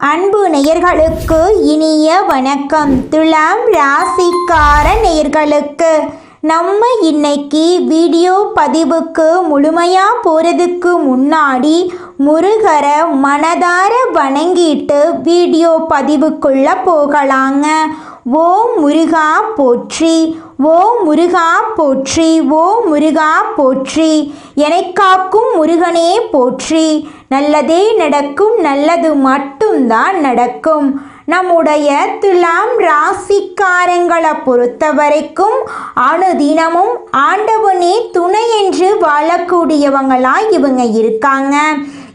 அன்பு நேயர்களுக்கு இனிய வணக்கம். துலாம் ராசிக்கார நேயர்களுக்கு நம்ம இன்னைக்கு வீடியோ பதிவுக்கு முழுமையாக போகிறதுக்கு முன்னாடி முருகரை மனதார வணங்கிட்டு வீடியோ பதிவுக்குள்ளே போகலாங்க. ஓம் முருகா போற்றி, ஓம் முருகா போற்றி, ஓம் முருகா போற்றி, என்னை காக்கும் முருகனே போற்றி. நல்லதே நடக்கும், நல்லது மட்டும்தான் நடக்கும். நம்முடைய துலாம் ராசிக்காரங்களை பொறுத்த வரைக்கும் அனுதினமும் ஆண்டவனே துணை என்று வாழக்கூடியவங்களாய் இவங்க இருக்காங்க.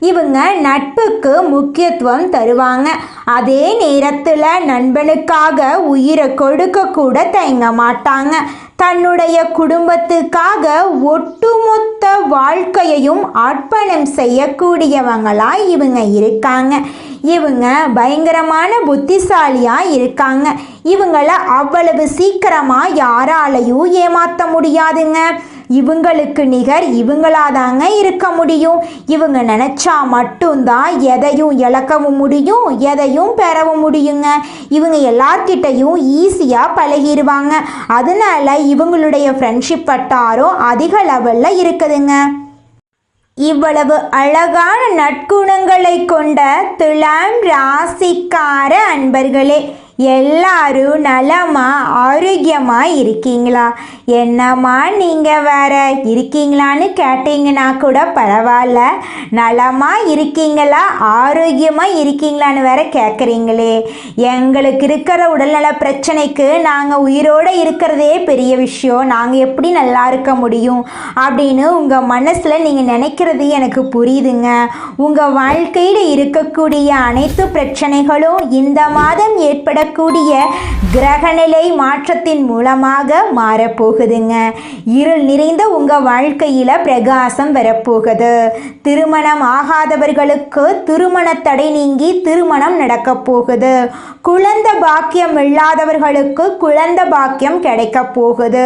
இவங்க நட்புக்கு முக்கியத்துவம் தருவாங்க. அதே நேரத்தில் நண்பனுக்காக உயிரை கொடுக்க கூட தயங்க மாட்டாங்க. தன்னுடைய குடும்பத்துக்காக ஒட்டுமொத்த வாழ்க்கையையும் அர்ப்பணம் செய்யக்கூடியவங்களாய் இவங்க இருக்காங்க. இவங்க பயங்கரமான புத்திசாலியாக இருக்காங்க. இவங்களை அவ்வளவு சீக்கிரமாக யாராலையும் ஏமாற்ற முடியாதுங்க. இவங்களுக்கு நிகர் இவங்களாதாங்க இருக்க முடியும். இவங்க நினச்சா மட்டும்தான் எதையும் இழக்கவும் முடியும், எதையும் பெறவும் முடியுங்க. இவங்க எல்லார்கிட்டையும் ஈஸியாக பழகிடுவாங்க. அதனால இவங்களுடைய ஃப்ரெண்ட்ஷிப் வட்டாரம் அதிக லெவலில் இருக்குதுங்க. இவ்வளவு அழகான நற்குணங்களை கொண்ட துலாம் ராசிக்கார அன்பர்களே, எல்லாரும் நலமா ஆரோக்கியமாக இருக்கீங்களா? என்னம்மா நீங்கள் வேற இருக்கீங்களான்னு கேட்டீங்கன்னா கூட பரவாயில்ல, நலமாக இருக்கீங்களா ஆரோக்கியமாக இருக்கீங்களான்னு வேற கேட்குறீங்களே. எங்களுக்கு இருக்கிற உடல்நல பிரச்சனைக்கு நாங்கள் உயிரோடு இருக்கிறதே பெரிய விஷயம், நாங்கள் எப்படி நல்லா இருக்க முடியும் அப்படின்னு உங்கள் மனசில் நீங்கள் நினைக்கிறது எனக்கு புரியுதுங்க. உங்கள் வாழ்க்கையில் இருக்கக்கூடிய அனைத்து பிரச்சனைகளும் இந்த மாதம் ஏற்பட கூடிய கிரகநிலை மாற்றத்தின் மூலமாக மாறப்போகுதுங்க. இருள் நிறைந்த உங்க வாழ்க்கையில பிரகாசம் வரப்போகுது. திருமணம் ஆகாதவர்களுக்கு திருமண தடை நீங்கி திருமணம் நடக்க போகுது. குழந்தை பாக்கியம் இல்லாதவர்களுக்கு குழந்தை பாக்கியம் கிடைக்க போகுது.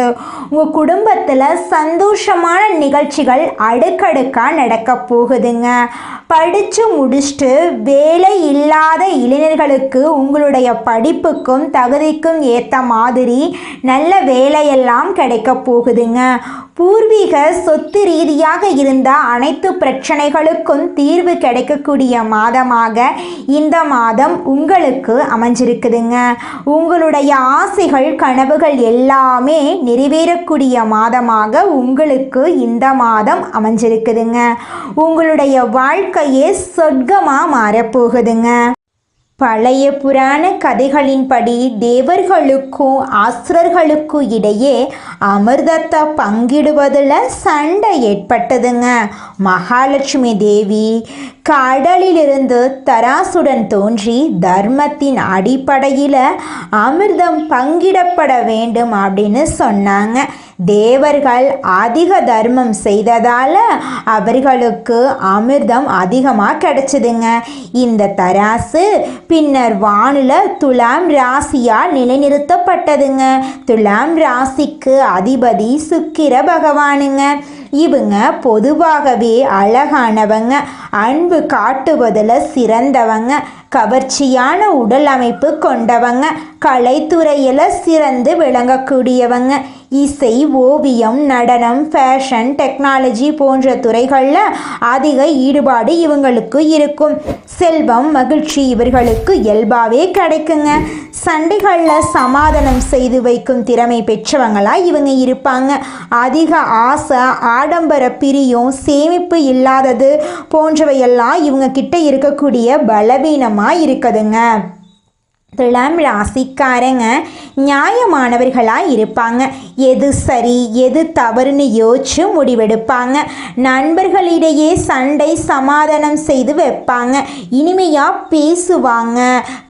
உங்க குடும்பத்துல சந்தோஷமான நிகழ்ச்சிகள் அடுக்கடுக்கா நடக்க போகுதுங்க. படித்து முடிச்சுட்டு வேலை இல்லாத இளைஞர்களுக்கு உங்களுடைய படிப்புக்கும் தகுதிக்கும் ஏற்ற மாதிரி நல்ல வேலையெல்லாம் கிடைக்க போகுதுங்க. பூர்வீக சொத்து ரீதியாக இருந்த அனைத்து பிரச்சனைகளுக்கும் தீர்வு கிடைக்கக்கூடிய மாதமாக இந்த மாதம் உங்களுக்கு அமைஞ்சிருக்குதுங்க. உங்களுடைய ஆசைகள் கனவுகள் எல்லாமே நிறைவேறக்கூடிய மாதமாக உங்களுக்கு இந்த மாதம் அமைஞ்சிருக்குதுங்க. உங்களுடைய வாழ்க்கையே சொர்க்கமாக மாறப்போகுதுங்க. பழைய புராண கதைகளின்படி தேவர்களுக்கும் அசுரர்களுக்கும் இடையே அமிர்தத்தை பங்கிடுவதில் சண்டை ஏற்பட்டதுங்க. மகாலட்சுமி தேவி கடலிலிருந்து தராசுடன் தோன்றி தர்மத்தின் அடிப்படையில் அமிர்தம் பங்கிடப்பட வேண்டும் அப்படின்னு சொன்னாங்க. தேவர்கள் அதிக தர்மம் செய்ததால் அவர்களுக்கு அமிர்தம் அதிகமாக கிடைச்சிதுங்க. இந்த தராசு பின்னர் வானில் துலாம் ராசியால் நிலைநிறுத்தப்பட்டதுங்க. துலாம் ராசிக்கு அதிபதி சுக்கிர பகவானுங்க. இவங்க பொதுவாகவே அழகானவங்க, அன்பு காட்டுவதில் சிறந்தவங்க, கவர்ச்சியான உடல் அமைப்பு கொண்டவங்க, கலைத்துறையில் சிறந்து விளங்கக்கூடியவங்க. இசை, ஓவியம், நடனம், ஃபேஷன், டெக்னாலஜி போன்ற துறைகளில் அதிக ஈடுபாடு இவங்களுக்கு இருக்கும். செல்வம், மகிழ்ச்சி இவர்களுக்கு இயல்பாகவே கிடைக்குங்க. சண்டைகளில் சமாதானம் செய்து வைக்கும் திறமை பெற்றவங்களாக இவங்க இருப்பாங்க. அதிக ஆசை, ஆடம்பர பிரியம், சேமிப்பு இல்லாதது போன்றவையெல்லாம் இவங்க கிட்ட இருக்கக்கூடிய பலவீனமாக இருக்குதுங்க. துலாம் ராசிக்காரங்க நியாயமானவர்களாக இருப்பாங்க. எது சரி எது தவறுன்னு யோசிச்சு முடிவெடுப்பாங்க. நண்பர்களிடையே சண்டை சமாதானம் செய்து வைப்பாங்க. இனிமையாக பேசுவாங்க.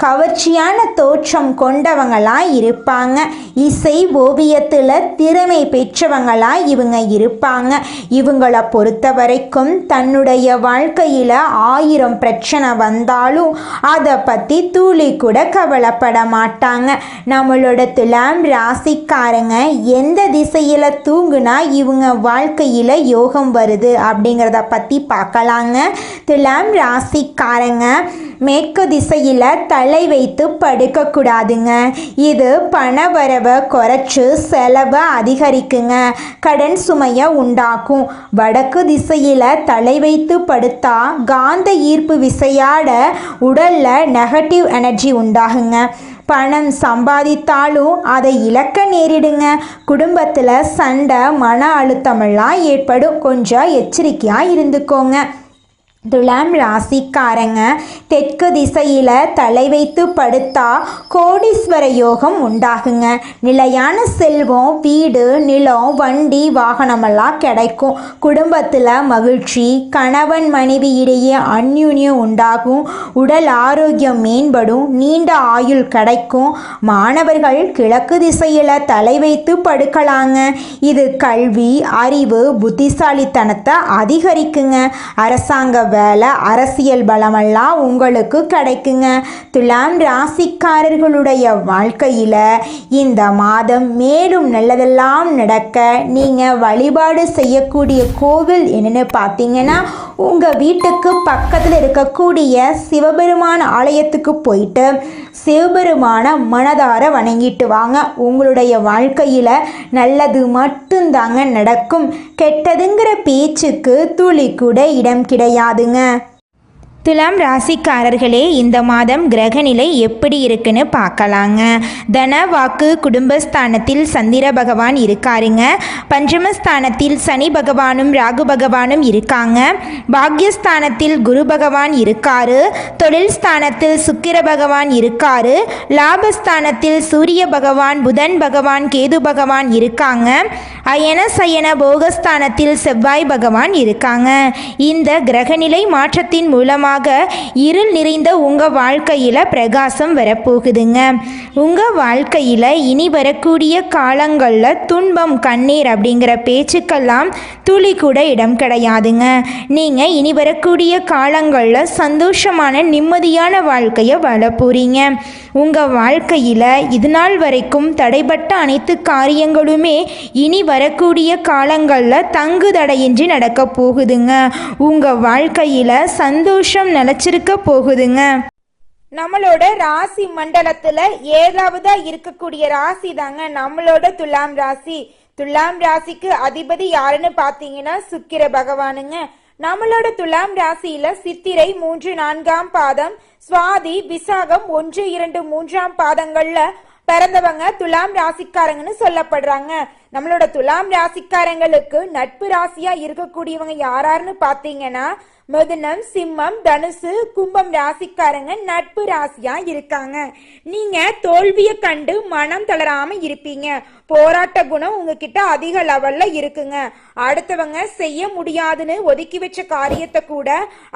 கவர்ச்சியான தோற்றம் கொண்டவங்களாக இருப்பாங்க. இசை ஓவியத்தில் திறமை பெற்றவங்களாக இவங்க இருப்பாங்க. இவங்களை பொறுத்த வரைக்கும் தன்னுடைய வாழ்க்கையில் 1000 பிரச்சனை வந்தாலும் அதை பற்றி துளி கூட கவலைப்பட மாட்டாங்க. நம்மளோட துலாம் ராசிக்காரங்க எந்த திசையில் தூங்குனா இவங்க வாழ்க்கையில் யோகம் வருது அப்படிங்கிறத பற்றி பார்க்கலாங்க. துலாம் ராசிக்காரங்க மேற்கு திசையில் தலை வைத்து படுக்கக்கூடாதுங்க. இது பணவரவை குறைச்சி செலவை அதிகரிக்குங்க, கடன் சுமையை உண்டாக்கும். வடக்கு திசையில் தலை வைத்து படுத்தா காந்த ஈர்ப்பு விசையாட உடலில் நெகட்டிவ் எனர்ஜி உண்டாகுங்க. பணம் சம்பாதித்தாலும் அதை இழக்க நேரிடுங்க. குடும்பத்தில் சண்டை, மன அழுத்தமெல்லாம் ஏற்படும். கொஞ்சம் எச்சரிக்கையாக இருந்துக்கோங்க. துலாம் ராசிக்காரங்க தெற்கு திசையில் தலை வைத்து படுத்தா கோடீஸ்வர யோகம் உண்டாகுங்க. நிலையான செல்வம், வீடு, நிலம், வண்டி, வாகனமெல்லாம் கிடைக்கும். குடும்பத்தில் மகிழ்ச்சி, கணவன் மனைவி இடையே அந்யூன்யம் உண்டாகும். உடல் ஆரோக்கியம் மேம்படும், நீண்ட ஆயுள் கிடைக்கும். மாணவர்கள் கிழக்கு திசையில் தலை வைத்து படுக்கலாங்க. இது கல்வி, அறிவு, புத்திசாலித்தனத்தை அதிகரிக்குங்க. அரசாங்க வேலை, அரசியல் பலமெல்லாம் உங்களுக்கு கிடைக்குங்க. துலாம் ராசிக்காரர்களுடைய வாழ்க்கையில் இந்த மாதம் மேலும் நல்லதெல்லாம் நடக்க நீங்கள் வழிபாடு செய்யக்கூடிய கோவில் என்னென்னு பார்த்தீங்கன்னா, உங்கள் வீட்டுக்கு பக்கத்தில் இருக்கக்கூடிய சிவபெருமான் ஆலயத்துக்கு போயிட்டு சிவபெருமான மனதார வணங்கிட்டு வாங்க. உங்களுடைய வாழ்க்கையில் நல்லது மட்டும்தாங்க நடக்கும். கெட்டதுங்கிற பேச்சுக்கு துளி கூட இடம் கிடையாதுங்க. துலாம் ராசிக்காரர்களே, இந்த மாதம் கிரகநிலை எப்படி இருக்குன்னு பார்க்கலாங்க. தன வாக்கு குடும்பஸ்தானத்தில் சந்திர பகவான் இருக்காருங்க. பஞ்சமஸ்தானத்தில் சனி பகவானும் ராகு பகவானும் இருக்காங்க. பாக்யஸ்தானத்தில் குரு பகவான் இருக்காரு. தொழில் ஸ்தானத்தில் சுக்கிர பகவான் இருக்காரு. லாபஸ்தானத்தில் சூரிய பகவான், புதன் பகவான், கேது பகவான் இருக்காங்க. அயன சயன போகஸ்தானத்தில் செவ்வாய் பகவான் இருக்காங்க. இந்த கிரகநிலை மாற்றத்தின் மூலமாக இருள் நிறைந்த உங்கள் வாழ்க்கையில் பிரகாசம் வரப்போகுதுங்க. உங்கள் வாழ்க்கையில் இனி வரக்கூடிய காலங்களில் துன்பம், கண்ணீர் அப்படிங்கிற பேச்சுக்கெல்லாம் துளி கூட இடம் கிடையாதுங்க. நீங்கள் இனி வரக்கூடிய காலங்களில் சந்தோஷமான நிம்மதியான வாழ்க்கையை வாழ போகிறீங்க. உங்கள் வாழ்க்கையில் இதுநாள் வரைக்கும் தடைப்பட்ட அனைத்து காரியங்களுமே இனி வரக்கூடிய காலங்களில் தங்கு தடையின்றி நடக்க போகுதுங்க. உங்கள் வாழ்க்கையில் சந்தோஷம் நிலச்சிருக்க போகுதுங்க. நம்மளோட ராசி மண்டலத்தில் ஏழாவதா இருக்கக்கூடிய ராசி தாங்க நம்மளோட துலாம் ராசி. துலாம் ராசிக்கு அதிபதி யாருன்னு பார்த்தீங்கன்னா சுக்கிர பகவானுங்க. நம்மளோட துலாம் ராசியில சித்திரை 3, 4ஆம் பாதம், சுவாதி, விசாகம் 1, 2, 3ஆம் பாதங்கள்ல பிறந்தவங்க துலாம் ராசிக்காரங்கன்னு சொல்லப்படுறாங்க. நம்மளோட துலாம் ராசிக்காரங்களுக்கு நட்பு ராசியா இருக்கக்கூடியவங்க யாராருன்னு பாத்தீங்கன்னா மிதுனம், சிம்மம், தனுசு, கும்பம் ராசிக்காரங்க நட்பு ராசியா இருக்காங்க. நீங்க தோல்வியை கண்டு மனம் தளராம இருப்பீங்க. போராட்ட குணம் உங்ககிட்ட அதிக லெவல்ல இருக்குங்க. அடுத்தவங்க செய்ய முடியாதுன்னு ஒதுக்கி வச்ச காரியத்தை கூட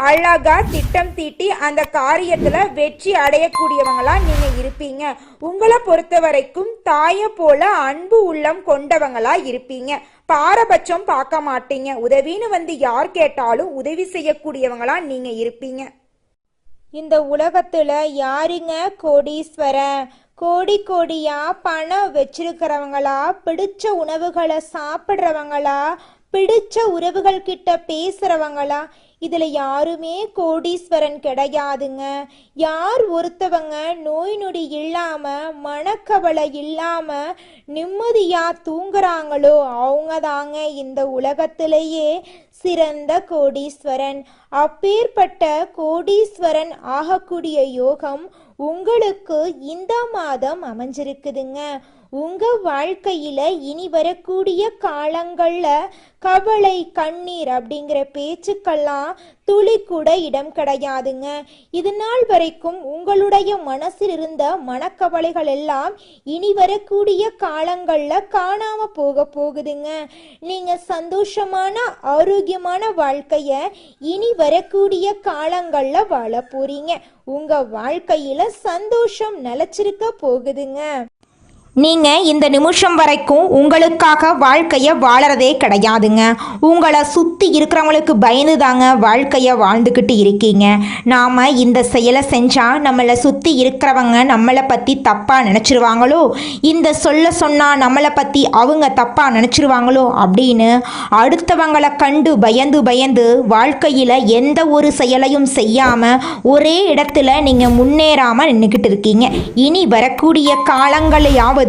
அழகா திட்டம் தீட்டி அந்த காரியத்துல வெற்றி அடையக்கூடியவங்களா நீங்க இருப்பீங்க. உங்களை பொறுத்த வரைக்கும் தாயை போல அன்பு உள்ளம் கொண்டவங்களா இருப்பீங்க. பாரபட்சம் பார்க்க மாட்டீங்க. உதவின்னு வந்து யார் கேட்டாலும் உதவி செய்யக்கூடியவங்களா நீங்க இருப்பீங்க. இந்த உலகத்துல யாருங்க கோடீஸ்வரன்? கோடி கோடியா பணம் வச்சிருக்கிறவங்களா, பிடிச்ச உணவுகளை சாப்பிட்றவங்களா, பிடிச்ச உறவுகள் கிட்ட பேசுறவங்களா? இதுல யாருமே கோடீஸ்வரன் கிடையாதுங்க. யார் ஒருத்தவங்க நோய் நொடி இல்லாம, மனக்கவலை இல்லாம நிம்மதியா தூங்குறாங்களோ அவங்க தாங்க இந்த உலகத்திலேயே சிறந்த கோடீஸ்வரன். அப்பேற்பட்ட கோடீஸ்வரன் ஆகக்கூடிய யோகம் உங்களுக்கு இந்த மாதம் அமைஞ்சிருக்குதுங்க. உங்க வாழ்க்கையில இனி வரக்கூடிய காலங்கள்ல கவலை, கண்ணீர் அப்படிங்கிற பேச்சுக்கெல்லாம் துளி கூட இடம் கிடையாதுங்க. இது நாள் வரைக்கும் உங்களுடைய மனசில் இருந்த மனக்கவலைகள் எல்லாம் இனி வரக்கூடிய காலங்கள்ல காணாம போகுதுங்க. நீங்க சந்தோஷமான ஆரோக்கியமான வாழ்க்கைய இனி வரக்கூடிய காலங்கள்ல வாழ போறீங்க. உங்க வாழ்க்கையில சந்தோஷம் நிலைச்சிருக்க போகுதுங்க. நீங்கள் இந்த நிமிஷம் வரைக்கும் உங்களுக்காக வாழ்க்கையை வாழறதே கிடையாதுங்க. உங்களை சுற்றி இருக்கிறவங்களுக்கு பயந்து தாங்க வாழ்க்கையை வாழ்ந்துக்கிட்டு இருக்கீங்க. நாம் இந்த செயலை செஞ்சால் நம்மளை சுற்றி இருக்கிறவங்க நம்மளை பற்றி தப்பாக நினச்சிருவாங்களோ, இந்த சொன்னால் நம்மளை பற்றி அவங்க தப்பாக நினச்சிருவாங்களோ அப்படின்னு அடுத்தவங்களை கண்டு பயந்து வாழ்க்கையில் எந்த ஒரு செயலையும் செய்யாமல் ஒரே இடத்துல நீங்கள் முன்னேறாமல் நின்றுக்கிட்டு இருக்கீங்க. இனி வரக்கூடிய காலங்களையாவது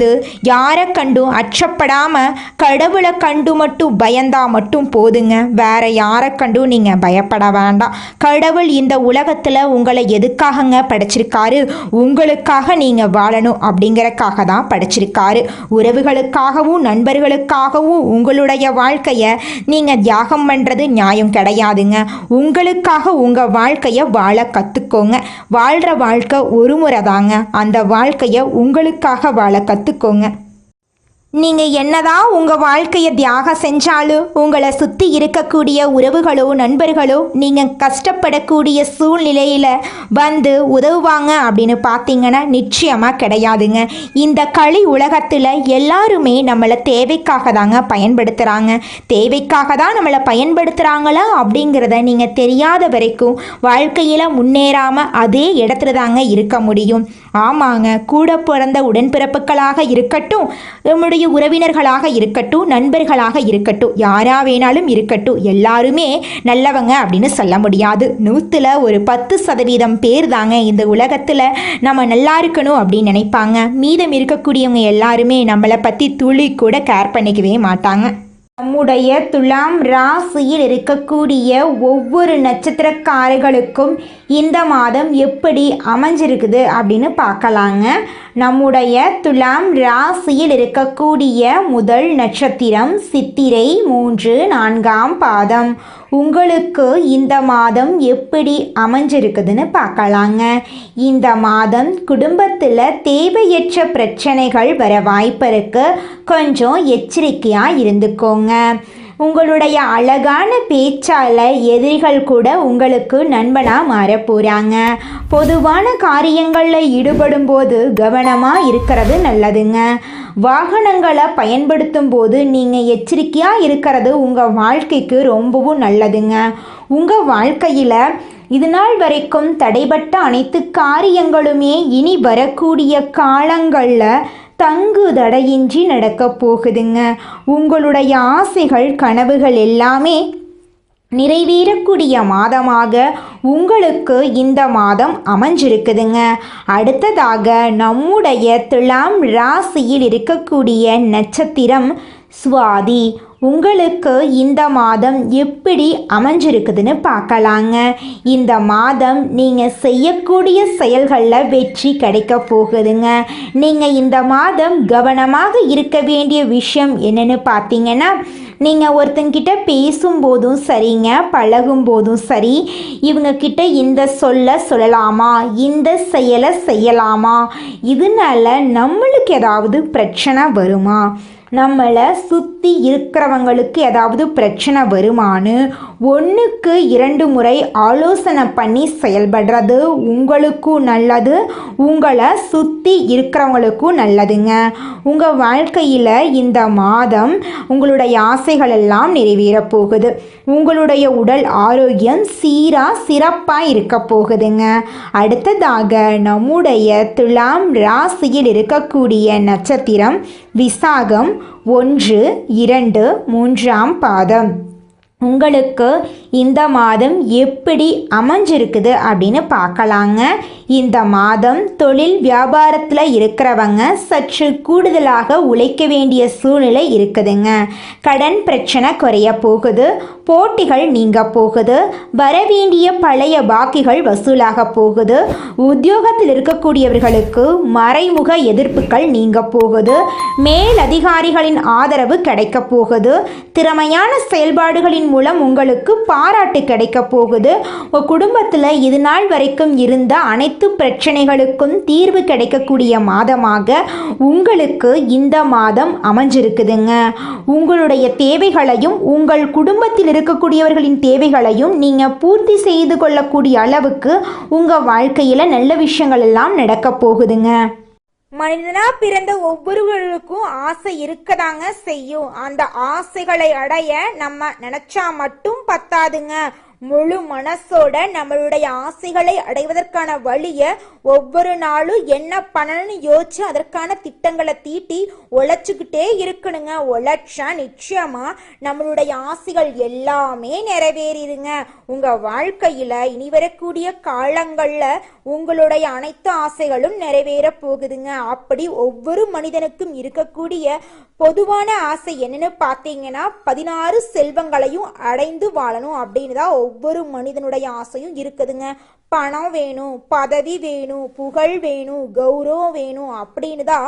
யாரை கண்டும் அச்சப்படாம கடவுளை கண்டு மட்டும் பயந்தா மட்டும் போதுங்க. வேற யாரை கண்டும் நீங்க பயப்பட வேண்டாம். கடவுள் இந்த உலகத்துல உங்களை எதுக்காகங்க படைச்சிருக்காரு? உங்களுக்காக நீங்க வாழணும் அப்படிங்கறக்காக தான் படைச்சிருக்காரு. உறவுகளுக்காகவும் நண்பர்களுக்காகவும் உங்களுடைய வாழ்க்கைய நீங்க தியாகம் பண்றது நியாயம் கிடையாதுங்க. உங்களுக்காக உங்க வாழ்க்கைய வாழ கத்துக்கோங்க. வாழ்ற வாழ்க்கை ஒரு முறை தாங்க. அந்த வாழ்க்கைய உங்களுக்காக வாழ கற்றுக்கோங்க. நீங்கள் என்னதான் உங்கள் வாழ்க்கையை தியாகம் செஞ்சாலும் உங்களை சுற்றி இருக்கக்கூடிய உறவுகளோ நண்பர்களோ நீங்கள் கஷ்டப்படக்கூடிய சூழ்நிலையில் வந்து உதவுவாங்க அப்படின்னு பார்த்தீங்கன்னா நிச்சயமாக கிடையாதுங்க. இந்த களி உலகத்தில் எல்லாருமே நம்மளை தேவைக்காக தாங்க பயன்படுத்துகிறாங்க. தேவைக்காக தான் நம்மளை பயன்படுத்துகிறாங்களா அப்படிங்கிறத நீங்கள் தெரியாத வரைக்கும் வாழ்க்கையில் முன்னேறாமல் அதே இடத்துல தாங்க இருக்க முடியும். ஆமாங்க, கூட பிறந்த உடன்பிறப்புகளாக இருக்கட்டும், நம்முடைய உறவினர்களாக இருக்கட்டும், நண்பர்களாக இருக்கட்டும், யாரா வேணாலும் இருக்கட்டும், எல்லாருமே நல்லவங்க அப்படின்னு சொல்ல முடியாது. 100ல் ஒரு 10% பேர் தாங்க இந்த உலகத்தில் நம்ம நல்லா இருக்கணும் அப்படின்னு நினைப்பாங்க. மீதம் இருக்கக்கூடியவங்க எல்லாருமே நம்மளை பற்றி துளி கூட கேர் பண்ணிக்கவே மாட்டாங்க. நம்முடைய துலாம் ராசியில் இருக்கக்கூடிய ஒவ்வொரு நட்சத்திரக்காரர்களுக்கும் இந்த மாதம் எப்படி அமைஞ்சிருக்குது அப்படின்னு பார்க்கலாங்க. நம்முடைய துலாம் ராசியில் இருக்கக்கூடிய முதல் நட்சத்திரம் சித்திரை 3, 4ஆம் பாதம். உங்களுக்கு இந்த மாதம் எப்படி அமைஞ்சிருக்குதுன்னு பார்க்கலாங்க. இந்த மாதம் குடும்பத்தில் தேவையற்ற பிரச்சனைகள் வர வாய்ப்பு இருக்கு. கொஞ்சம் எச்சரிக்கையாக இருந்துக்கோங்க. உங்களுடைய அழகான பேச்சால் எதிரிகள் கூட உங்களுக்கு நண்பனாக மாற போகிறாங்க. பொதுவான காரியங்களில் ஈடுபடும் போது கவனமாக இருக்கிறது நல்லதுங்க. வாகனங்களை பயன்படுத்தும் போது நீங்கள் எச்சரிக்கையாக இருக்கிறது உங்கள் வாழ்க்கைக்கு ரொம்பவும் நல்லதுங்க. உங்கள் வாழ்க்கையில் இது நாள் வரைக்கும் தடைபட்ட அனைத்து காரியங்களுமே இனி வரக்கூடிய காலங்களில் தங்கு தடையின்றி நடக்க போகுதுங்க. உங்களுடைய ஆசைகள் கனவுகள் எல்லாமே நிறைவேறக்கூடிய மாதமாக உங்களுக்கு இந்த மாதம் அமைஞ்சிருக்குதுங்க. அடுத்ததாக நம்முடைய துலாம் ராசியில் இருக்கக்கூடிய நட்சத்திரம் சுவாதி. உங்களுக்கு இந்த மாதம் எப்படி அமைஞ்சிருக்குதுன்னு பார்க்கலாங்க. இந்த மாதம் நீங்கள் செய்யக்கூடிய செயல்களில் வெற்றி கிடைக்க போகுதுங்க. நீங்கள் இந்த மாதம் கவனமாக இருக்க வேண்டிய விஷயம் என்னென்னு பார்த்தீங்கன்னா, நீங்கள் ஒருத்தங்கிட்ட பேசும்போதும் சரிங்க, பழகும்போதும் சரி, இவங்கக்கிட்ட இந்த சொல்லலாமா, இந்த செயலை செய்யலாமா, இதனால நம்மளுக்கு ஏதாவது பிரச்சனை வருமா, நம்மளை சுற்றி இருக்கிறவங்களுக்கு ஏதாவது பிரச்சனை வருமானு 1க்கு 2 முறை ஆலோசனை பண்ணி செயல்படுறது உங்களுக்கும் நல்லது, உங்களை சுற்றி இருக்கிறவங்களுக்கும் நல்லதுங்க. உங்கள் வாழ்க்கையில் இந்த மாதம் உங்களுடைய ஆசைகள் எல்லாம் நிறைவேற போகுது. உங்களுடைய உடல் ஆரோக்கியம் சிறப்பாக இருக்க போகுதுங்க. அடுத்ததாக நம்முடைய துலாம் ராசியில் இருக்கக்கூடிய நட்சத்திரம் விசாகம் 1, 2, 3ஆம் பாதம். உங்களுக்கு இந்த மாதம் எப்படி அமைஞ்சிருக்குது அப்படின்னு பார்க்கலாங்க. இந்த மாதம் தொழில் வியாபாரத்தில் இருக்கிறவங்க சற்று கூடுதலாக உழைக்க வேண்டிய சூழ்நிலை இருக்குதுங்க. கடன் பிரச்சனை குறைய போகுது, போட்டிகள் நீங்க போகுது, வரவேண்டிய பழைய பாக்கிகள் வசூலாக போகுது, உத்தியோகத்தில் இருக்கக்கூடியவர்களுக்கு மறைமுக எதிர்ப்புகள் நீங்க போகுது, மேலதிகாரிகளின் ஆதரவு கிடைக்க போகுது, திறமையான செயல்பாடுகளின் மூலம் உங்களுக்கு பாராட்டு கிடைக்க போகுது. உங்கள் குடும்பத்தில் இது நாள் வரைக்கும் இருந்த அனைத்து பிரச்சனைகளுக்கும் தீர்வு கிடைக்கக்கூடிய மாதமாக உங்களுக்கு இந்த மாதம் அமைஞ்சிருக்குதுங்க. உங்களுடைய தேவைகளையும் உங்கள் குடும்பத்தில் இருக்கக்கூடியவர்களின் தேவைகளையும் நீங்கள் பூர்த்தி செய்து கொள்ளக்கூடிய அளவுக்கு உங்கள் வாழ்க்கையில் நல்ல விஷயங்கள் எல்லாம் நடக்க போகுதுங்க. மனிதனா பிறந்த ஒவ்வொருவருக்கும் ஆசை இருக்கதாங்க செய்யும். அந்த ஆசைகளை அடைய நம்ம நினைச்சா மட்டும் பத்தாதுங்க. முழு மனசோட நம்மளுடைய ஆசைகளை அடைவதற்கான வழிய ஒவ்வொரு நாளும் என்ன பண்ணணும்னு யோசிச்சு அதற்கான திட்டங்களை தீட்டி உழைச்சுக்கிட்டே இருக்கணுங்க. உழைச்சா நிச்சயமா நம்மளுடைய ஆசைகள் எல்லாமே நிறைவேறிடுங்க. உங்க வாழ்க்கையில இனி வரக்கூடிய காலங்கள்ல உங்களுடைய அனைத்து ஆசைகளும் நிறைவேற போகுதுங்க. அப்படி ஒவ்வொரு மனிதனுக்கும் இருக்கக்கூடிய பொதுவான ஆசை என்னன்னு பார்த்தீங்கன்னா 16 செல்வங்களையும் அடைந்து வாழணும் அப்படின்னு தான் ஒவ்வொரு மனிதனுடைய ஆசையும் இருக்குதுங்க. பணம் வேணும், பதவி வேணும், புகழ் வேணும், கௌரவம் வேணும் அப்படின்னு தான்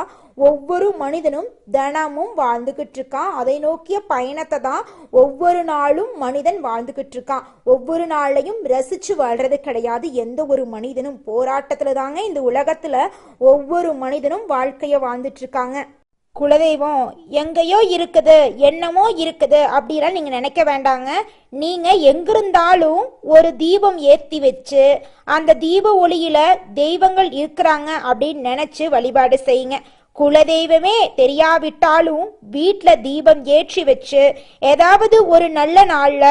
ஒவ்வொரு மனிதனும் தினமும் வாழ்ந்துகிட்டு இருக்கான். அதை நோக்கிய பயணத்தை தான் ஒவ்வொரு நாளும் மனிதன் வாழ்ந்துகிட்டு இருக்கான். ஒவ்வொரு நாளையும் ரசிச்சு வாழ்றது கிடையாது. எந்த ஒரு மனிதனும் போராட்டத்துல தாங்க இந்த உலகத்துல ஒவ்வொரு மனிதனும் வாழ்க்கைய வாழ்ந்துட்டு இருக்காங்க. குலதெய்வம் எங்கேயோ இருக்குது, என்னமோ இருக்குது அப்படிலாம் நீங்க நினைக்க வேண்டாங்க. நீங்க எங்கிருந்தாலும் ஒரு தீபம் ஏற்றி வச்சு அந்த தீப ஒளியில தெய்வங்கள் இருக்கிறாங்க அப்படின்னு நினைச்சு வழிபாடு செய்யுங்க. குலதெய்வமே தெரியாவிட்டாலும் வீட்டில் தீபம் ஏற்றி வச்சு ஏதாவது ஒரு நல்ல நாள்ல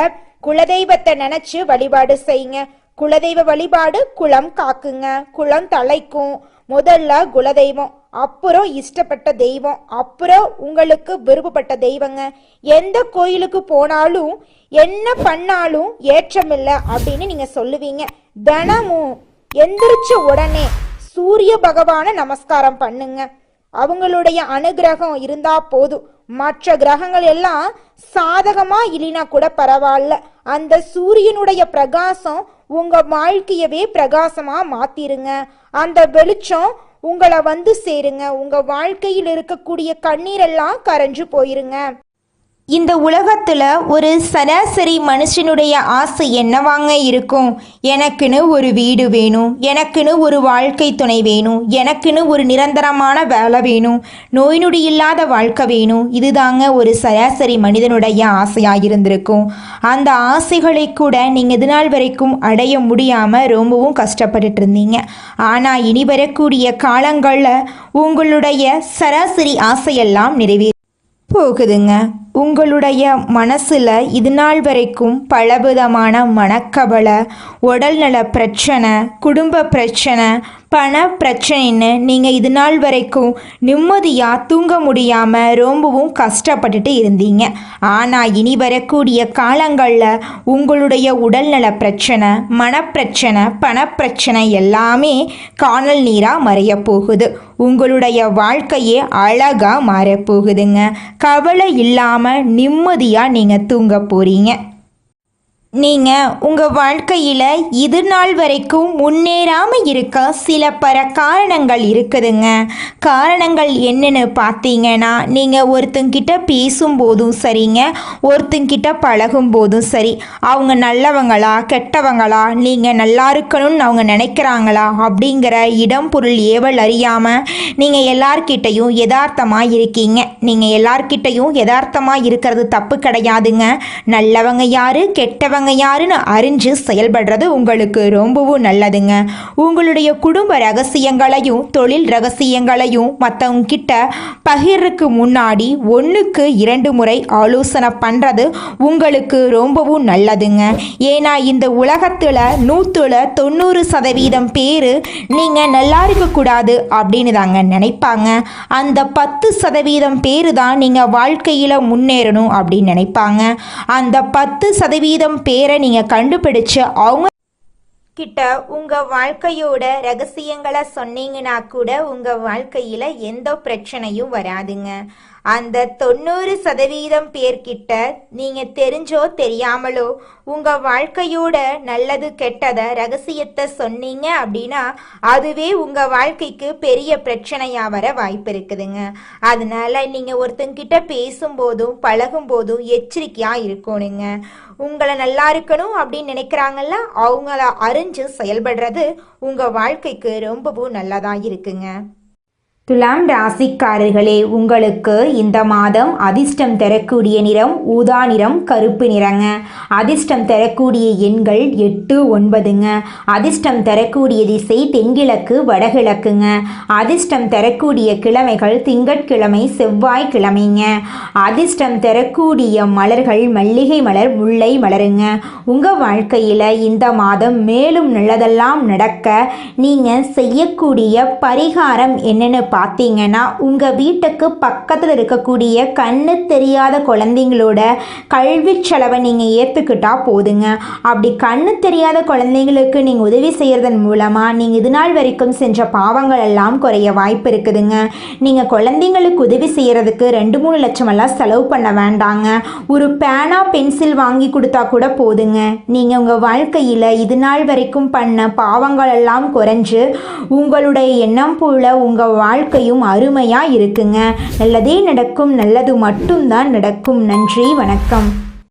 குலதெய்வத்தை நினைச்சு வழிபாடு செய்யுங்க. குலதெய்வ வழிபாடு குலம் காக்குங்க, குலம் தலைக்கும். முதல்ல குலதெய்வம், அப்புறம் இஷ்டப்பட்ட தெய்வம், அப்புறம் உங்களுக்கு விருப்பப்பட்ட தெய்வங்க. எந்த கோயிலுக்கு போனாலும் என்ன பண்ணாலும் ஏற்றமில்லை அப்படின்னு நீங்க சொல்லுவீங்க. தினமும் எந்திரிச்ச உடனே சூரிய பகவான நமஸ்காரம் பண்ணுங்க. அவங்களுடைய அனுகிரகம் இருந்தா போதும். மற்ற கிரகங்கள் எல்லாம் சாதகமா இல்லைனா கூட பரவாயில்ல. அந்த சூரியனுடைய பிரகாசம் உங்க வாழ்க்கையவே பிரகாசமா மாத்திருங்க. அந்த வெளிச்சம் உங்களை வந்து சேருங்க. உங்க வாழ்க்கையில் இருக்கக்கூடிய கண்ணீரெல்லாம் கரைஞ்சு போயிருங்க. இந்த உலகத்துல ஒரு சராசரி மனுஷனுடைய ஆசை என்னவாங்க இருக்கும்? எனக்குன்னு ஒரு வீடு வேணும், எனக்குன்னு ஒரு வாழ்க்கை துணை வேணும், எனக்குன்னு ஒரு நிரந்தரமான வேலை வேணும், நோய் நொடி இல்லாத வாழ்க்கை வேணும். இதுதாங்க ஒரு சராசரி மனிதனுடைய ஆசையாக இருந்திருக்கும். அந்த ஆசைகளை கூட நீங்கள் இது நாள் வரைக்கும் அடைய முடியாமல் ரொம்பவும் கஷ்டப்பட்டுட்டு இருந்தீங்க. ஆனால் இனி வரக்கூடிய காலங்களில் உங்களுடைய சராசரி ஆசையெல்லாம் நிறைவேறி போகுதுங்க. உங்களுடைய மனசில் இது நாள் வரைக்கும் பலவிதமான மனக்கவலை, உடல்நல பிரச்சனை, குடும்ப பிரச்சனை, பண பிரச்சனைன்னு நீங்கள் இது நாள் வரைக்கும் நிம்மதியாக தூங்க முடியாமல் ரொம்பவும் கஷ்டப்பட்டுட்டு இருந்தீங்க. ஆனால் இனி வரக்கூடிய காலங்களில் உங்களுடைய உடல்நல பிரச்சனை, மனப்பிரச்சனை, பணப்பிரச்சனை எல்லாமே காணல் நீராக மறைய போகுது. உங்களுடைய வாழ்க்கையே அழகாக மாறப்போகுதுங்க. கவலை இல்லாமல் நிம்மதியாக நீங்கள் தூங்க போகிறீங்க. நீங்கள் உங்கள் வாழ்க்கையில் இது நாள் வரைக்கும் முன்னேறாமல் இருக்க சில காரணங்கள் இருக்குதுங்க. காரணங்கள் என்னென்னு பார்த்தீங்கன்னா, நீங்கள் ஒருத்தங்கிட்ட பேசும்போதும் சரிங்க, ஒருத்தங்கிட்ட பழகும் போதும் சரி, அவங்க நல்லவங்களா கெட்டவங்களா, நீங்கள் நல்லா இருக்கணும்னு அவங்க நினைக்கிறாங்களா அப்படிங்கிற இடம் பொருள் ஏவல் அறியாமல் நீங்கள் எல்லார்கிட்டையும் யதார்த்தமாக இருக்கீங்க. நீங்கள் எல்லார்கிட்டையும் யதார்த்தமாக இருக்கிறது தப்பு கிடையாதுங்க. நல்லவங்க யாரு கெட்டவங்க யாருன்னு அறிஞ்சு செயல்படுறது உங்களுக்கு ரொம்பவும் நல்லதுங்க. உங்களுடைய குடும்ப ரகசியங்களையும் தொழில் ரகசியங்களையும் மற்றவங்க கிட்ட பகிர்றதுக்கு முன்னாடி 1க்கு 2 முறை ஆலோசனை பண்ணுறது உங்களுக்கு ரொம்பவும் நல்லதுங்க. ஏன்னா இந்த உலகத்தில் 90% பேர் நீங்கள் நல்லா இருக்கக்கூடாது அப்படின்னு தாங்க நினைப்பாங்க. அந்த 10% பேர் தான் நீங்கள் வாழ்க்கையில் முன்னேறணும் அப்படின்னு நினைப்பாங்க. அந்த 10% பேரை நீங்கள் கண்டுபிடிச்சு அவங்க கிட்ட உங்கள் வாழ்க்கையோட ரகசியங்களை சொன்னீங்கன்னா கூட உங்கள் வாழ்க்கையில் எந்த பிரச்சனையும் வராதுங்க. அந்த 90% பேர்கிட்ட நீங்கள் தெரிஞ்சோ தெரியாமலோ உங்கள் வாழ்க்கையோட நல்லது கெட்டதை ரகசியத்தை சொன்னீங்க அப்படின்னா அதுவே உங்கள் வாழ்க்கைக்கு பெரிய பிரச்சனையாக வர வாய்ப்பு இருக்குதுங்க. அதனால நீங்கள் ஒருத்தங்கிட்ட பேசும்போதும் பழகும்போதும் எச்சரிக்கையாக இருக்கணுங்க. உங்களை நல்லா இருக்கணும் அப்படின்னு நினைக்கிறாங்கல்ல, அவங்கள அறிஞ்சு செயல்படுறது உங்கள் வாழ்க்கைக்கு ரொம்பவும் நல்லதாக இருக்குங்க. துலாம் ராசிக்காரர்களே, உங்களுக்கு இந்த மாதம் அதிர்ஷ்டம் தரக்கூடிய நிறம் ஊதா நிறம், கருப்பு நிறங்க. அதிர்ஷ்டம் தரக்கூடிய எண்கள் 8, 9ங்க. அதிர்ஷ்டம் தரக்கூடிய திசை தென்கிழக்கு, வடகிழக்குங்க. அதிர்ஷ்டம் தரக்கூடிய கிழமைகள் திங்கட்கிழமை, செவ்வாய்க்கிழமைங்க. அதிர்ஷ்டம் தரக்கூடிய மலர்கள் மல்லிகை மலர், முல்லை மலருங்க. உங்கள் வாழ்க்கையில் இந்த மாதம் மேலும் நல்லதெல்லாம் நடக்க நீங்கள் செய்யக்கூடிய பரிகாரம் என்னென்னு பார்த்தீங்கன்னா, உங்கள் வீட்டுக்கு பக்கத்தில் இருக்கக்கூடிய கண்ணு தெரியாத குழந்தைங்களோட கல்வி செலவை நீங்கள் ஏற்றுக்கிட்டா போதுங்க. அப்படி கண்ணு தெரியாத குழந்தைங்களுக்கு நீங்கள் உதவி செய்கிறதன் மூலமாக நீங்கள் இது நாள் வரைக்கும் செஞ்ச பாவங்கள் எல்லாம் குறைய வாய்ப்பு இருக்குதுங்க. நீங்கள் குழந்தைங்களுக்கு உதவி செய்கிறதுக்கு 2-3 லட்சம் எல்லாம் செலவு பண்ண வேண்டாங்க. ஒரு பேனா பென்சில் வாங்கி கொடுத்தா கூட போதுங்க. நீங்கள் உங்கள் வாழ்க்கையில் இது நாள் வரைக்கும் பண்ண பாவங்கள் எல்லாம் குறைஞ்சு உங்களுடைய எண்ணம் போல உங்கள் வாழ்க்கையும் அருமையாக இருக்குங்க. நல்லதே நடக்கும், நல்லது மட்டும்தான் நடக்கும். நன்றி, வணக்கம்.